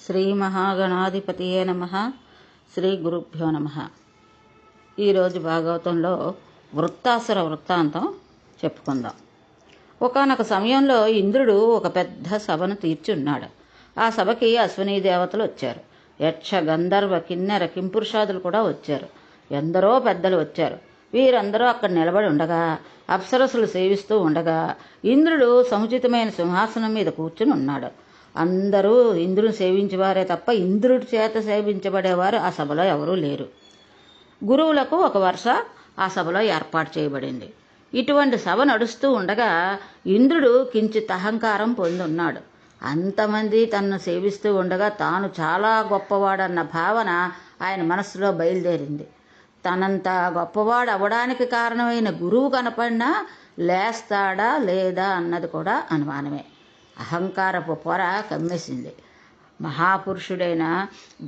శ్రీ మహాగణాధిపతియే నమః. శ్రీ గురుభ్యో నమః. ఈరోజు భాగవతంలో వృత్తాసుర వృత్తాంతం చెప్పుకుందాం. ఒకానొక సమయంలో ఇంద్రుడు ఒక పెద్ద సభను తీర్చున్నాడు. ఆ సభకి అశ్వినీ దేవతలు వచ్చారు. యక్ష గంధర్వ కిన్నెర కింపురుషాదులు కూడా వచ్చారు. ఎందరో పెద్దలు వచ్చారు. వీరందరూ అక్కడ నిలబడి ఉండగా, అప్సరసులు సేవిస్తూ ఉండగా, ఇంద్రుడు సముచితమైన సింహాసనం మీద కూర్చుని ఉన్నాడు. అందరూ ఇంద్రుని సేవించేవారే తప్ప ఇంద్రుడి చేత సేవించబడేవారు ఆ సభలో ఎవరూ లేరు. గురువులకు ఒక వరుస ఆ సభలో ఏర్పాటు చేయబడింది. ఇటువంటి సభ నడుస్తూ ఉండగా ఇంద్రుడు కించిత్ అహంకారం పొంది ఉన్నాడు. అంతమంది తనను సేవిస్తూ ఉండగా తాను చాలా గొప్పవాడన్న భావన ఆయన మనస్సులో బయలుదేరింది. తనంత గొప్పవాడు అవ్వడానికి కారణమైన గురువు కనపడినా లేస్తాడా లేదా అన్నది కూడా అనుమానమే. అహంకారపు పొర కమ్మేసింది. మహాపురుషుడైన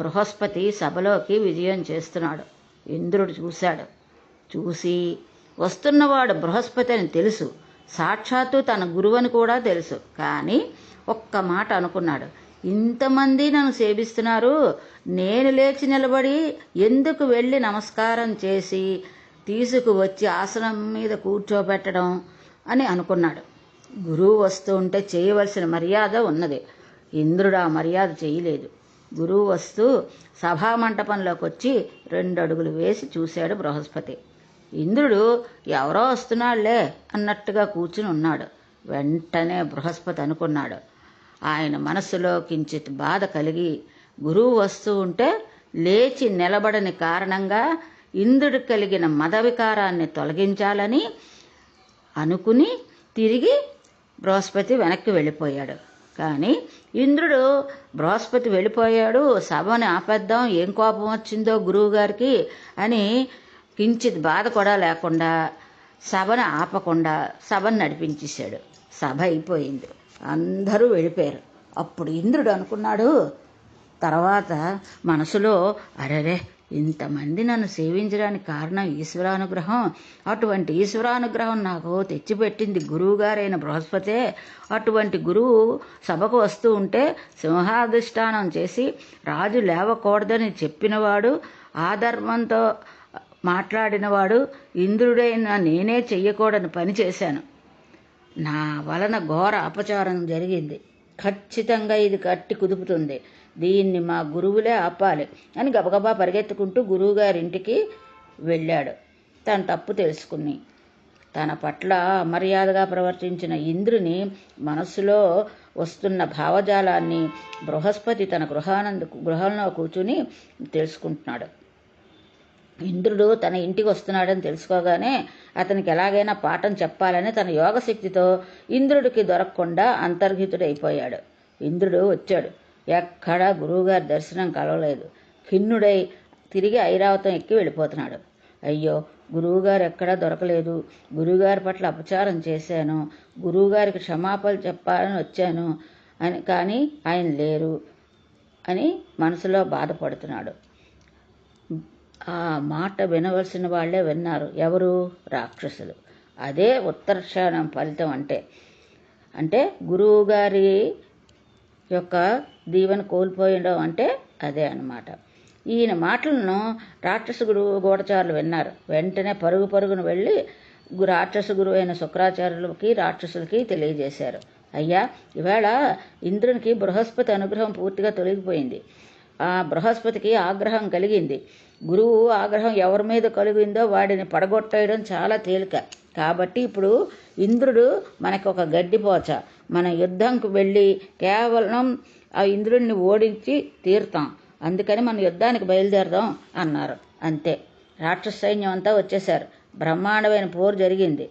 బృహస్పతి సభలోకి విజయం చేస్తున్నాడు. ఇంద్రుడు చూశాడు. చూసి వస్తున్నవాడు బృహస్పతి అని తెలుసు, సాక్షాత్తు తన గురువని కూడా తెలుసు. కానీ ఒక్క మాట అనుకున్నాడు, ఇంతమంది నన్ను సేవిస్తున్నారు, నేను లేచి నిలబడి ఎందుకు వెళ్ళి నమస్కారం చేసి తీసుకువచ్చి ఆసనం మీద కూర్చోబెట్టడం అని అనుకున్నాడు. గురువు వస్తూ ఉంటే చేయవలసిన మర్యాద ఉన్నది. ఇంద్రుడు ఆ మర్యాద చేయలేదు. గురువు వస్తూ సభామంటపంలోకి వచ్చి 2 అడుగులు వేసి చూశాడు బృహస్పతి. ఇంద్రుడు ఎవరో వస్తున్నాళ్లే అన్నట్టుగా కూర్చుని ఉన్నాడు. వెంటనే బృహస్పతి అనుకున్నాడు, ఆయన మనస్సులో కించిత్ బాధ కలిగి గురువు వస్తూ ఉంటే లేచి నిలబడని కారణంగా ఇంద్రుడికి కలిగిన మద వికారాన్ని తొలగించాలని అనుకుని తిరిగి బృహస్పతి వెనక్కి వెళ్ళిపోయాడు. కానీ ఇంద్రుడు బృహస్పతి వెళ్ళిపోయాడు, సభని ఆపేద్దాం, ఏం కోపం వచ్చిందో గురువు గారికి అని కించిత్ బాధ కూడా లేకుండా సభను ఆపకుండా సభను నడిపించేశాడు. సభ అయిపోయింది, అందరూ వెళ్ళిపోయారు. అప్పుడు ఇంద్రుడు అనుకున్నాడు తర్వాత మనసులో, అరెరే, ఇంతమంది నన్ను సేవించడానికి కారణం ఈశ్వరానుగ్రహం. అటువంటి ఈశ్వరానుగ్రహం నాకు తెచ్చిపెట్టింది గురువుగారైన బృహస్పతే. అటువంటి గురువు సభకు వస్తూ ఉంటే సింహాధిష్టానం చేసి రాజు లేవకూడదని చెప్పినవాడు, ఆధర్మంతో మాట్లాడినవాడు ఇంద్రుడైన నేనే చెయ్యకూడని పని చేశాను. నా వలన ఘోర అపచారం జరిగింది. ఖచ్చితంగా ఇది కట్టి కుదుపుతుంది. దీన్ని మా గురువులే ఆపాలి అని గబగబా పరిగెత్తుకుంటూ గురువుగారింటికి వెళ్ళాడు. తన తప్పు తెలుసుకుని తన పట్ల అమర్యాదగా ప్రవర్తించిన ఇంద్రుని మనస్సులో వస్తున్న భావజాలాన్ని బృహస్పతి తన గృహంలో కూర్చుని తెలుసుకుంటున్నాడు. ఇంద్రుడు తన ఇంటికి వస్తున్నాడని తెలుసుకోగానే అతనికి ఎలాగైనా పాఠం చెప్పాలని తన యోగశక్తితో ఇంద్రుడికి దొరకకుండా అంతర్హితుడైపోయాడు. ఇంద్రుడు వచ్చాడు. ఎక్కడా గురువుగారి దర్శనం కలవలేదు. ఖిన్నుడై తిరిగి ఐరావతం ఎక్కి వెళ్ళిపోతున్నాడు. అయ్యో, గురువుగారు ఎక్కడా దొరకలేదు, గురువుగారి పట్ల అపచారం చేశాను, గురువుగారికి క్షమాపణలు చెప్పాలని వచ్చాను అని, కానీ ఆయన లేరు అని మనసులో బాధపడుతున్నాడు. ఆ మాట వినవలసిన వాళ్లే విన్నారు. ఎవరు? రాక్షసులు. అదే ఉత్తరక్షణం ఫలితం అంటే గురువుగారి యొక్క దీవెన కోల్పోయడం అంటే అదే అన్నమాట. ఈయన మాటలను రాక్షస గూఢచారులు విన్నారు. వెంటనే పరుగున వెళ్ళి రాక్షస గురువు అయిన శుక్రాచార్యులకి రాక్షసులకి తెలియజేశారు. అయ్యా, ఈవేళ ఇంద్రునికి బృహస్పతి అనుగ్రహం పూర్తిగా తొలగిపోయింది. ఆ బృహస్పతికి ఆగ్రహం కలిగింది. గురువు ఆగ్రహం ఎవరి మీద కలిగిందో వాడిని పడగొట్టేయడం చాలా తేలిక. కాబట్టి ఇప్పుడు ఇంద్రుడు మనకు ఒక గడ్డిపోచ. మన యుద్ధంకు వెళ్ళి కేవలం ఆ ఇంద్రుడిని ఓడించి తీరుతాం. అందుకని మన యుద్ధానికి బయలుదేరదాం అన్నారు. అంతే, రాక్షస సైన్యం అంతా వచ్చేశారు. బ్రహ్మాండమైన పోరు జరిగింది.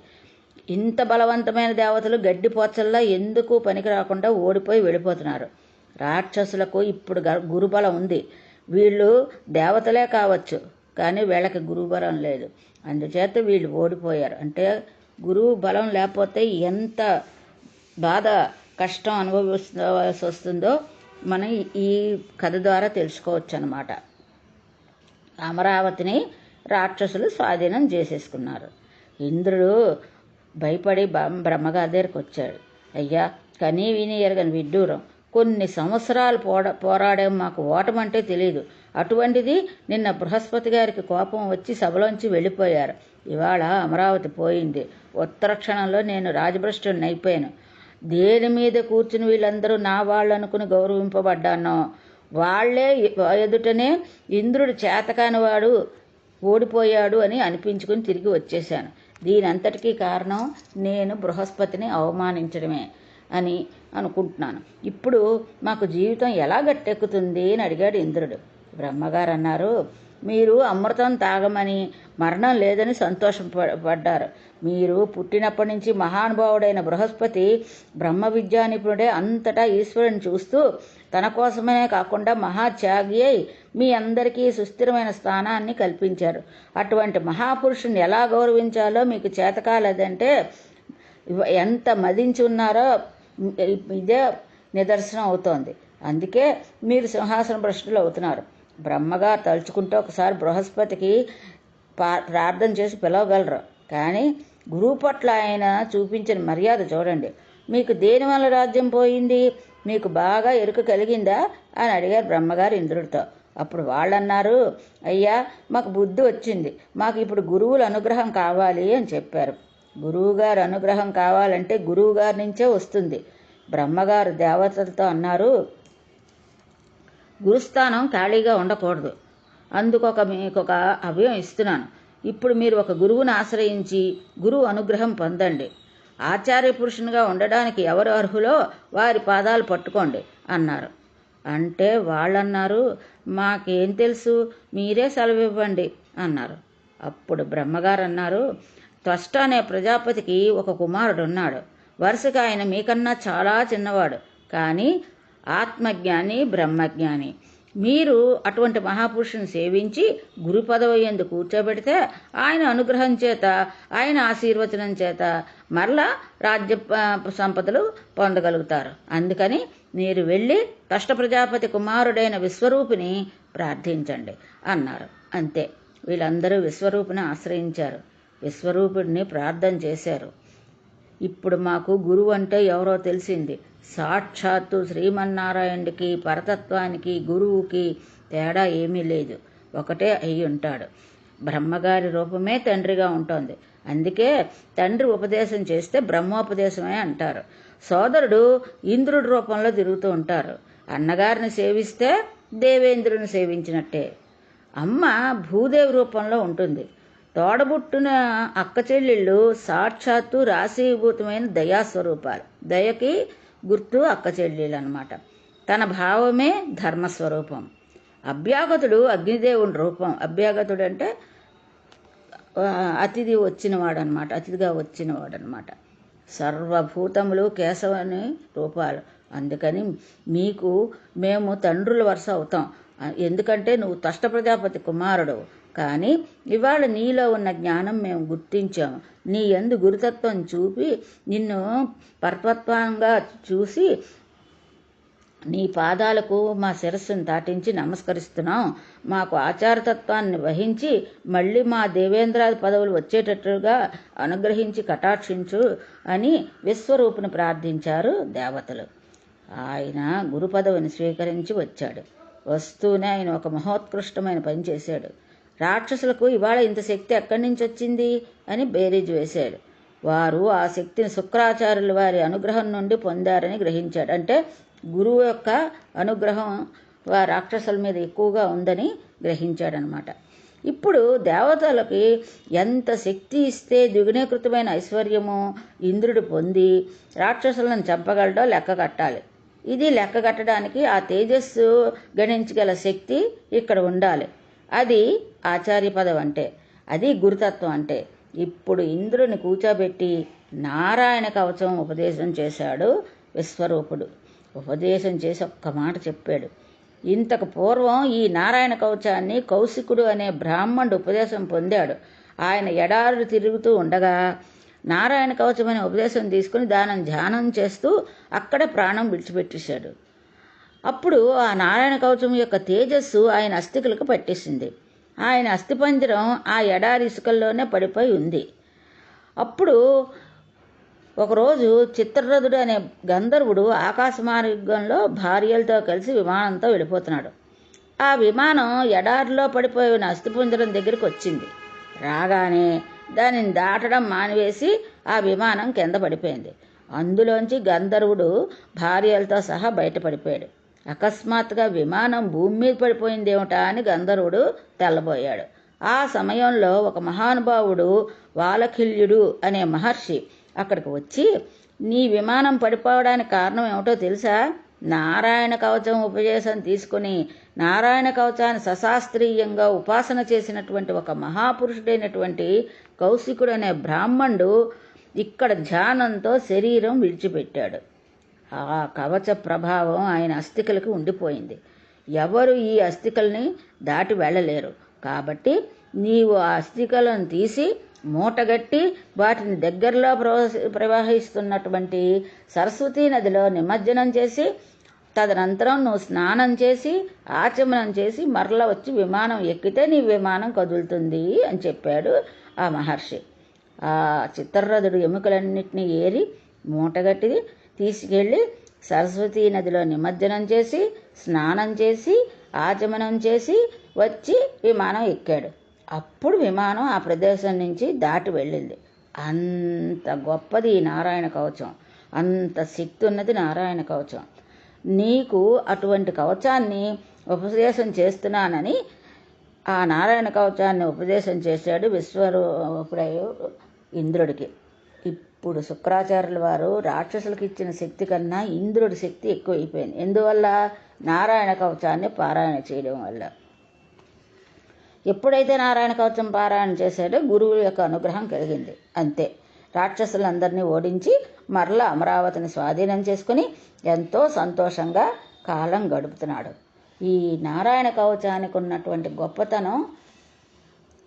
ఇంత బలవంతమైన దేవతలు గడ్డిపోచల్లా ఎందుకు పనికి రాకుండా ఓడిపోయి వెళ్ళిపోతున్నారు. రాక్షసులకు ఇప్పుడు గురుబలం ఉంది. వీళ్ళు దేవతలే కావచ్చు, కానీ వీళ్ళకి గురుబలం లేదు. అందుచేత వీళ్ళు ఓడిపోయారు. అంటే గురువు బలం లేకపోతే ఎంత బాధ కష్టం అనుభవించవలసి వస్తుందో మనం ఈ కథ ద్వారా తెలుసుకోవచ్చు అన్నమాట. అమరావతిని రాక్షసులు స్వాధీనం చేసేసుకున్నారు. ఇంద్రుడు భయపడి బ్రహ్మగారి దగ్గరికి వచ్చాడు. అయ్యా, కనీ విని ఎరగని విడ్డూరం, కొన్ని సంవత్సరాలు పోరాడే మాకు ఓటమంటే తెలియదు. అటువంటిది నిన్న బృహస్పతి గారికి కోపం వచ్చి సభలోంచి వెళ్ళిపోయారు. ఇవాళ అమరావతి పోయింది. ఉత్తర క్షణంలో నేను రాజభ్రష్టుని అయిపోయాను. దేని మీద కూర్చుని వీళ్ళందరూ నా వాళ్ళు అనుకుని గౌరవింపబడ్డానో వాళ్లే ఎదుటనే ఇంద్రుడు చేతకానివాడు ఓడిపోయాడు అని అనిపించుకుని తిరిగి వచ్చేశాను. దీనంతటికీ కారణం నేను బృహస్పతిని అవమానించడమే అని అనుకుంటున్నాను. ఇప్పుడు మాకు జీవితం ఎలా గట్టెక్కుతుంది అని అడిగాడు ఇంద్రుడు. బ్రహ్మగారు అన్నారు, మీరు అమృతం తాగమని మరణం లేదని సంతోషపడ్డారు. మీరు పుట్టినప్పటి నుంచి మహానుభావుడైన బృహస్పతి బ్రహ్మ విద్యానిపుణుడే అంతటా ఈశ్వరుని చూస్తూ తన కోసమే కాకుండా మహాత్యాగి అయి మీ అందరికీ సుస్థిరమైన స్థానాన్ని కల్పించారు. అటువంటి మహాపురుషుని ఎలా గౌరవించాలో మీకు చేతకాలేదంటే ఎంత మదించి ఉన్నారో ఇదే నిదర్శనం అవుతోంది. అందుకే మీరు సింహాసన భ్రష్టులు అవుతున్నారు. బ్రహ్మగారు తలుచుకుంటే ఒకసారి బృహస్పతికి ప్రార్థన చేసి పిలవగలరు. కానీ గురువు పట్ల ఆయన చూపించిన మర్యాద చూడండి. మీకు దేని వల్ల రాజ్యం పోయింది? మీకు బాగా ఎరుక కలిగిందా అని అడిగారు బ్రహ్మగారు ఇంద్రుడితో. అప్పుడు వాళ్ళన్నారు, అయ్యా మాకు బుద్ధి వచ్చింది, మాకు ఇప్పుడు గురువుల అనుగ్రహం కావాలి అని చెప్పారు. గురువుగారు అనుగ్రహం కావాలంటే గురువుగారి నుంచే వస్తుంది. బ్రహ్మగారు దేవతలతో అన్నారు, గురుస్థానం ఖాళీగా ఉండకూడదు. మీకొక అభయం ఇస్తున్నాను. ఇప్పుడు మీరు ఒక గురువుని ఆశ్రయించి గురువు అనుగ్రహం పొందండి. ఆచార్య పురుషునిగా ఉండడానికి ఎవరు అర్హులో వారి పాదాలు పట్టుకోండి అన్నారు. అంటే వాళ్ళన్నారు, మాకేం తెలుసు, మీరే సెలవివ్వండి అన్నారు. అప్పుడు బ్రహ్మగారు అన్నారు, త్వష్ట అనే ప్రజాపతికి ఒక కుమారుడు ఉన్నాడు. వరుసగా ఆయన మీకన్నా చాలా చిన్నవాడు, కానీ ఆత్మజ్ఞాని, బ్రహ్మజ్ఞాని. మీరు అటువంటి మహాపురుషుని సేవించి గురు పదవి యందు కూర్చోబెడితే ఆయన అనుగ్రహం చేత, ఆయన ఆశీర్వచనం చేత మరలా రాజ్య సంపదలు పొందగలుగుతారు. అందుకని మీరు వెళ్ళి త్వష్ట ప్రజాపతి కుమారుడైన విశ్వరూపిని ప్రార్థించండి అన్నారు. అంతే, వీళ్ళందరూ విశ్వరూపిని ఆశ్రయించారు. విశ్వరూపుడిని ప్రార్థన చేశారు. ఇప్పుడు మాకు గురువు అంటే ఎవరో తెలిసింది. సాక్షాత్తు శ్రీమన్నారాయణుడికి, పరతత్వానికి, గురువుకి తేడా ఏమీ లేదు, ఒకటే అయి ఉంటాడు. బ్రహ్మగారి రూపమే తండ్రిగా ఉంటుంది. అందుకే తండ్రి ఉపదేశం చేస్తే బ్రహ్మోపదేశమే అంటారు. సోదరుడు ఇంద్రుడి రూపంలో తిరుగుతూ ఉంటారు. అన్నగారిని సేవిస్తే దేవేంద్రుని సేవించినట్టే. అమ్మ భూదేవి రూపంలో ఉంటుంది. తోడబుట్టిన అక్క చెల్లెళ్ళు సాక్షాత్తు రాశీభూతమైన దయాస్వరూపాలు. దయకి గుర్తు అక్క చెల్లెళ్ళు అన్నమాట. తన భావమే ధర్మస్వరూపం. అభ్యాగతుడు అగ్నిదేవుని రూపం. అభ్యాగతుడు అంటే అతిథిగా వచ్చినవాడు అనమాట. సర్వభూతములు కేశవని రూపాలు. అందుకని మేము తండ్రుల వరుస అవుతాం. ఎందుకంటే నువ్వు త్వష్ట ప్రజాపతి కుమారుడు. కానీ ఇవాళ నీలో ఉన్న జ్ఞానం మేము గుర్తించాము. నీ యందు గురుతత్వం చూపి నిన్ను పరతత్వంగా చూసి నీ పాదాలకు మా శిరస్సును దాటించి నమస్కరిస్తున్నాం. మాకు ఆచారతత్వాన్ని వహించి మళ్ళీ మా దేవేంద్రాది పదవులు వచ్చేటట్టుగా అనుగ్రహించి కటాక్షించు అని విశ్వరూపుని ప్రార్థించారు దేవతలు. ఆయన గురు పదవిని స్వీకరించి వచ్చాడు. వస్తూనే ఆయన ఒక మహోత్కృష్టమైన పని చేశాడు. రాక్షసులకు ఇవాళ ఇంత శక్తి ఎక్కడి నుంచి వచ్చింది అని బేరీజు వేశాడు. వారు ఆ శక్తిని శుక్రాచార్యుల వారి అనుగ్రహం నుండి పొందారని గ్రహించాడు. అంటే గురువు యొక్క అనుగ్రహం వారి రాక్షసుల మీద ఎక్కువగా ఉందని గ్రహించాడనమాట. ఇప్పుడు దేవతలకి ఎంత శక్తి ఇస్తే ద్విగుణీకృతమైన ఐశ్వర్యము ఇంద్రుడు పొంది రాక్షసులను చంపగలడో లెక్క కట్టాలి. ఇది లెక్క కట్టడానికి ఆ తేజస్సు గణించగల శక్తి ఇక్కడ ఉండాలి. అది ఆచార్య పదవి అంటే, అది గురుతత్వం అంటే. ఇప్పుడు ఇంద్రుని కూర్చోబెట్టి నారాయణ కవచం ఉపదేశం చేశాడు విశ్వరూపుడు. ఉపదేశం చేసి ఒక్క మాట చెప్పాడు. ఇంతకు పూర్వం ఈ నారాయణ కవచాన్ని కౌశికుడు అనే బ్రాహ్మణుడు ఉపదేశం పొందాడు. ఆయన ఎడారులు తిరుగుతూ ఉండగా నారాయణ కవచం అనే ఉపదేశం తీసుకుని దానిని ధ్యానం చేస్తూ అక్కడే ప్రాణం విడిచిపెట్టేశాడు. అప్పుడు ఆ నారాయణ కవచం యొక్క తేజస్సు ఆయన అస్థికులకు పట్టేసింది. ఆయన అస్థిపంజరం ఆ ఎడారి ఇసుకల్లోనే పడిపోయి ఉంది. అప్పుడు ఒకరోజు చిత్రరథుడు అనే గంధర్వుడు ఆకాశ మార్గంలో భార్యలతో కలిసి విమానంతో వెళ్ళిపోతున్నాడు. ఆ విమానం ఎడారిలో పడిపోయిన అస్థిపుంజరం దగ్గరికి వచ్చింది. రాగానే దానిని దాటడం మానివేసి ఆ విమానం కింద పడిపోయింది. అందులోంచి గంధర్వుడు భార్యలతో సహా బయటపడిపోయాడు. అకస్మాత్తుగా విమానం భూమి మీద పడిపోయిందేమిటా అని గంధర్వుడు తెల్లబోయాడు. ఆ సమయంలో ఒక మహానుభావుడు వాలకిల్యుడు అనే మహర్షి అక్కడికి వచ్చి, నీ విమానం పడిపోవడానికి కారణం ఏమిటో తెలుసా? నారాయణ కవచం ఉపదేశం తీసుకుని నారాయణ కవచాన్ని సశాస్త్రీయంగా ఉపాసన చేసినటువంటి ఒక మహాపురుషుడైనటువంటి కౌశికుడు అనే బ్రాహ్మణుడు ఇక్కడ ధ్యానంతో శరీరం విడిచిపెట్టాడు. ఆ కవచ ప్రభావం ఆయన అస్థికలకు ఉండిపోయింది. ఎవరు ఈ అస్థికల్ని దాటి వెళ్ళలేరు. కాబట్టి నీవు ఆ అస్థికలను తీసి మూటగట్టి వాటిని దగ్గరలో ప్రవహిస్తున్నటువంటి సరస్వతీ నదిలో నిమజ్జనం చేసి తదనంతరం నువ్వు స్నానం చేసి ఆచమనం చేసి మరలా వచ్చి విమానం ఎక్కితే నీ విమానం కదులుతుంది అని చెప్పాడు ఆ మహర్షి. ఆ చిత్రరథుడు ఎముకలన్నింటినీ ఏరి మూటగట్టి తీసుకెళ్ళి సరస్వతీ నదిలో నిమజ్జనం చేసి స్నానం చేసి ఆచమనం చేసి వచ్చి విమానం ఎక్కాడు. అప్పుడు విమానం ఆ ప్రదేశం నుంచి దాటి వెళ్ళింది. అంత గొప్పది ఈ నారాయణ కవచం, అంత శక్తి ఉన్నది నారాయణ కవచం. నీకు అటువంటి కవచాన్ని ఉపదేశం చేస్తున్నానని ఆ నారాయణ కవచాన్ని ఉపదేశం చేశాడు విశ్వరూపుడైన ఇంద్రుడికి. ఇప్పుడు శుక్రాచార్యుల వారు రాక్షసులకు ఇచ్చిన శక్తి కన్నా ఇంద్రుడి శక్తి ఎక్కువైపోయింది. ఎందువల్ల? నారాయణ కవచాన్ని పారాయణ చేయడం వల్ల. ఎప్పుడైతే నారాయణ కవచం పారాయణ చేశాడో గురువు యొక్క అనుగ్రహం కలిగింది. అంతే, రాక్షసులందరినీ ఓడించి మరలా అమరావతిని స్వాధీనం చేసుకుని ఎంతో సంతోషంగా కాలం గడుపుతున్నాడు. ఈ నారాయణ కవచానికి ఉన్నటువంటి గొప్పతనం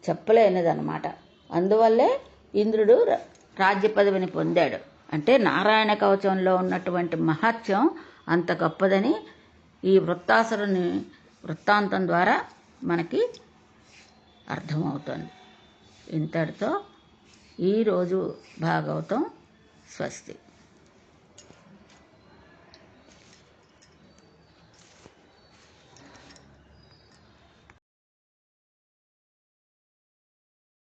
చెప్పలేనిదన్నమాట. అందువల్లే ఇంద్రుడు రాజ్య పదవిని పొందాడు. అంటే నారాయణ కవచంలో ఉన్నటువంటి మహత్యం అంత గొప్పదని ఈ వృత్తాసురుని వృత్తాంతం ద్వారా మనకి అర్థమవుతుంది. ఇంతటితో ఈరోజు భాగవతం స్వస్తి.